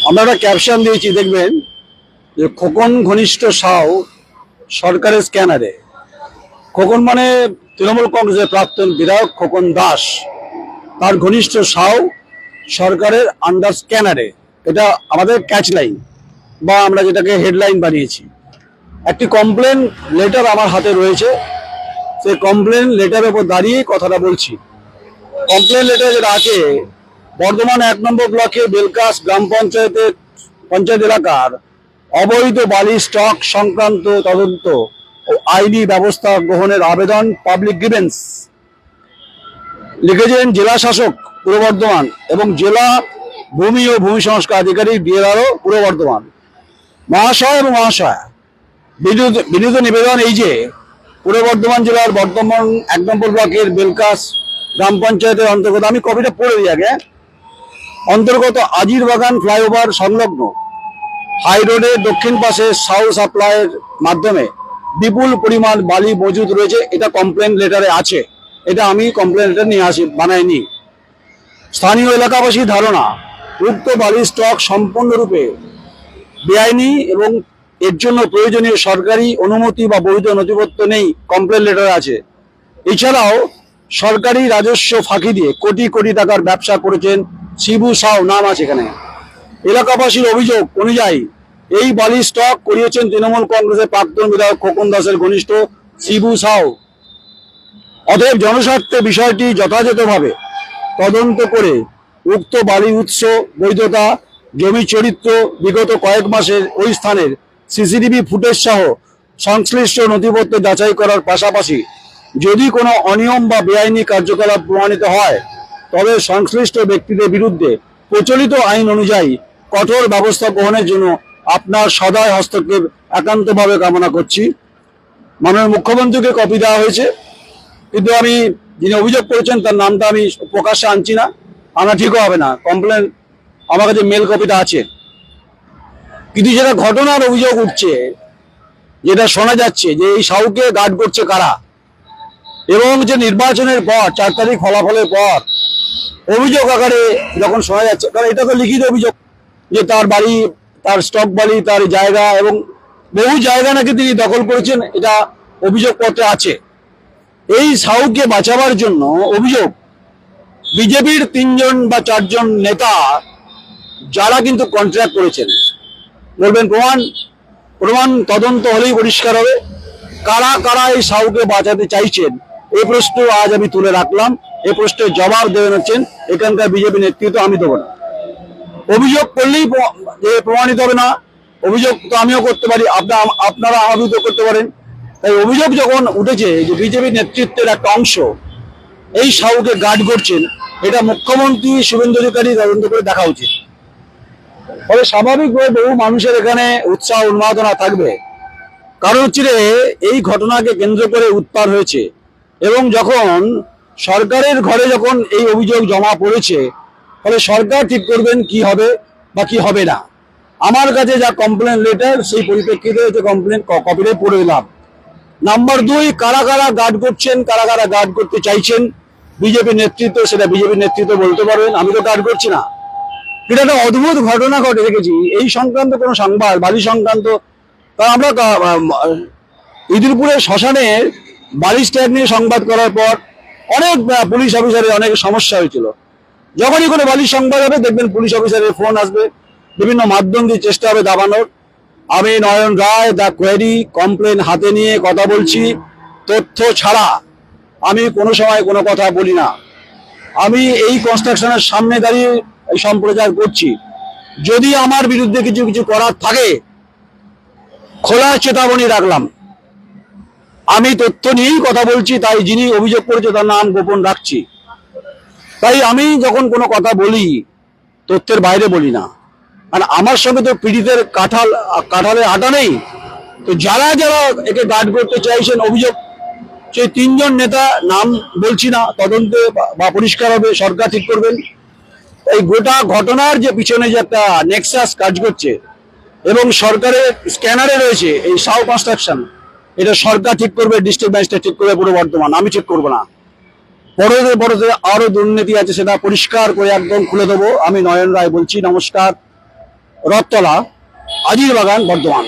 আমরা একটা ক্যাপশন দিয়েছি, দেখবেন যে খোকন ঘনিষ্ঠ সাউ সরকারের স্ক্যানারে। খোকন মানে তৃণমূল কংগ্রেসের প্রাক্তন বিধায়ক খোকন দাস, তার ঘনিষ্ঠ সাউ সরকারের আন্ডার স্ক্যানারে। এটা আমাদের ক্যাচ লাইন বা আমরা যেটাকে হেডলাইন বানিয়েছি। একটি কমপ্লেন লেটার আমার হাতে রয়েছে, সেই কমপ্লেন লেটারের উপর দাঁড়িয়ে কথাটা বলছি। কমপ্লেন লেটার যেটা আছে, বর্ধমান 1 নম্বর ব্লকে বেলকাস গ্রাম পঞ্চায়েত এলাকার অবৈধ বালি স্টক সংক্রান্ত তদন্ত ও আইনি ব্যবস্থা গ্রহণের আবেদন, পাবলিক গ্রিভেন্স। লিখেছেন জেলা শাসক পূর্ব বর্ধমান এবং জেলা ভূমি ও ভূমি সংস্কার আধিকারিক বিএলআরও পূর্ব বর্ধমান। মহাশয় এবং মহাশয়া, বিনীত নিবেদন এই যে পূর্ব বর্ধমান জেলার বর্ধমান 1 নম্বর ব্লকের বেলকাস গ্রাম পঞ্চায়েতের অন্তর্গত, আমি কপিটা পড়ে দিই আগে, অন্তর্গত আজির বাগান ফ্লাইওভার সংলগ্ন হাই রোডের দক্ষিণ পাশে সাউ সাপ্লাইয়ের মাধ্যমে বিপুল পরিমাণ বালি মজুদ রয়েছে। এটা কমপ্লেন লেটারে আছে, এটা আমি কমপ্লেন লেটার নিয়ে বানাইনি। স্থানীয় এলাকাবাসীর ধারণা, উক্ত বালি স্টক সম্পূর্ণরূপে বেআইনি এবং এর জন্য প্রয়োজনীয় সরকারি অনুমতি বা বৈধ নথিপত্র নেই, কমপ্লেন লেটারে আছে। এছাড়াও সরকারি রাজস্ব ফাঁকি দিয়ে কোটি কোটি টাকার ব্যবসা করেছেন শিবু সাউ, নাম আছে এখানে। এলাকাবাসীর অভিযোগ অনুযায়ী এই বালি স্টক করিয়েছেন তৃণমূল কংগ্রেসের প্রাক্তন বিধায়ক খোকন দাসের ঘনিষ্ঠ শিবু সাউ। অতএব জনস্বার্থে বিষয়টি যথাযথভাবে তদন্ত করে উক্ত বালি উৎস, বৈধতা, জমি চরিত্র, বিগত কয়েক মাসের ওই স্থানের সিসিটিভি ফুটেজ সহ সংশ্লিষ্ট নথিপত্র যাচাই করার পাশাপাশি যদি কোনো অনিয়ম বা বেআইনি কার্যকলাপ প্রমাণিত হয় তবে সংশ্লিষ্ট ব্যক্তিদের বিরুদ্ধে প্রচলিত আইন অনুযায়ী কঠোর ব্যবস্থা গ্রহণের জন্য আপনার সদয় হস্তক্ষেপ একান্তভাবে কামনা করছি। মাননীয় মুখ্যমন্ত্রীকে কপি দেওয়া হয়েছে, কিন্তু আমি যিনি অভিযোগ করেছেন তার নামটা আমি প্রকাশ্যে আনছি না, আনা ঠিকও হবে না। কমপ্লেন আমার কাছে মেল কপিটা আছে। কিন্তু যেটা ঘটনার অভিযোগ উঠছে, যেটা শোনা যাচ্ছে যে এই সাউকে গার্ড করছে কারা, এবং যে নির্বাচনের পর 4 তারিখ ফলাফলের পর অভিযোগ আকারে যখন শোনা যাচ্ছে, কারণ এটা তো লিখিত অভিযোগ যে তার বাড়ি, তার স্টক বাড়ি, তার জায়গা এবং বহু জায়গা নাকি তিনি দখল করেছেন, এটা অভিযোগপত্রে আছে। এই সাউকে বাঁচাবার জন্য অভিযোগ বিজেপির 3 জন বা 4 জন নেতা যারা কিন্তু কন্ট্রাক্ট করেছেন। বলবেন প্রমাণ তদন্ত হলেই পরিষ্কার হবে কারা কারা এই সাউকে বাঁচাতে চাইছেন। এই প্রশ্ন আজ আমি তুলে রাখলাম, এই প্রশ্নের জবাব দেবেন হচ্ছেন এখানকার বিজেপি নেতৃত্ব, আমি দেবো না। অভিযোগ করলেই যে প্রমাণিত হবে না, অভিযোগ তো আমিও করতে পারি, আপনারা আমার বিরুদ্ধে করতে পারেন। তাই অভিযোগ যখন উঠেছে যে বিজেপি নেতৃত্বের একটা অংশ এই সাউকে গার্ড করছেন, এটা মুখ্যমন্ত্রী শুভেন্দু অধিকারী তদন্ত করে দেখা উচিত। ফলে স্বাভাবিকভাবে বহু মানুষের এখানে উৎসাহ উন্মাদনা থাকবে। কারণ হচ্ছে এই ঘটনাকে কেন্দ্র করে উত্তাল হয়েছে, এবং যখন সরকারের ঘরে যখন এই অভিযোগ জমা পড়েছে, ফলে সরকার ঠিক করবেন কি হবে বা কি হবে না। আমার কাছে যা কমপ্লেন লেটার, সেই পরিপ্রেক্ষিতে যে কমপ্লেন কপিটাই পড়ে দিলাম। নাম্বার 2, কারা কারা গার্ড করছেন, কারা কারা গার্ড করতে চাইছেন বিজেপি নেতৃত্ব, সেটা বিজেপি নেতৃত্ব বলতে পারবেন, আমি তো গার্ড করছি না। এটা একটা অদ্ভুত ঘটনা ঘটে দেখেছি এই সংক্রান্ত কোনো সংবাদ, বালি সংক্রান্ত। কারণ আমরা ইদিরপুরের শ্মশানে বালি স্ট্যাগ নিয়ে সংবাদ করার পর অনেক পুলিশ অফিসারের অনেক সমস্যা হয়েছিল। যখনই কোনো বালির সংবাদ হবে দেখবেন পুলিশ অফিসারের ফোন আসবে, বিভিন্ন মাধ্যম দিয়ে চেষ্টা হবে দাবানোর। আমি নয়ন রায়, দ্য কোয়েরি কমপ্লেন হাতে নিয়ে কথা বলছি, তথ্য ছাড়া আমি কোনো সময় কোনো কথা বলি না। আমি এই কনস্ট্রাকশনের সামনে দাঁড়িয়ে এই সম্প্রচার করছি। যদি আমার বিরুদ্ধে কিছু কিছু করার থাকে, খোলা চেতাবনী রাখলাম, আমি তথ্য নিয়েই কথা বলছি। তাই যিনি অভিযোগ করেছে তার নাম গোপন রাখছি। তাই আমি যখন কোনো কথা বলি তথ্যের বাইরে বলি না। আর আমার সঙ্গে তো পীড়িতের কাঁঠালের আটা নেই। তো যারা যারা একে গার্ড করতে চাইছেন অভিযোগ, সেই 3 জন নেতা, নাম বলছি না, তদন্তে বা পরিষ্কার হবে, সরকার ঠিক করবেন। এই গোটা ঘটনার যে পিছনে যে একটা নেক্সাস কাজ করছে এবং সরকারের স্ক্যানারে রয়েছে এই সাউ কনস্ট্রাকশন, এটা সরকার ঠিক করবে, ডিস্ট্রিক্ট ম্যাজিস্ট্রেট ঠিক করবে পূর্ব বর্ধমান, আমি ঠিক করবো না। পরতে আরো দুর্নীতি আছে, সেটা পরিষ্কার করে একদম খুলে দেবো। আমি নয়ন রায় বলছি, নমস্কার। রথতলা, আজির বাগান, বর্ধমান।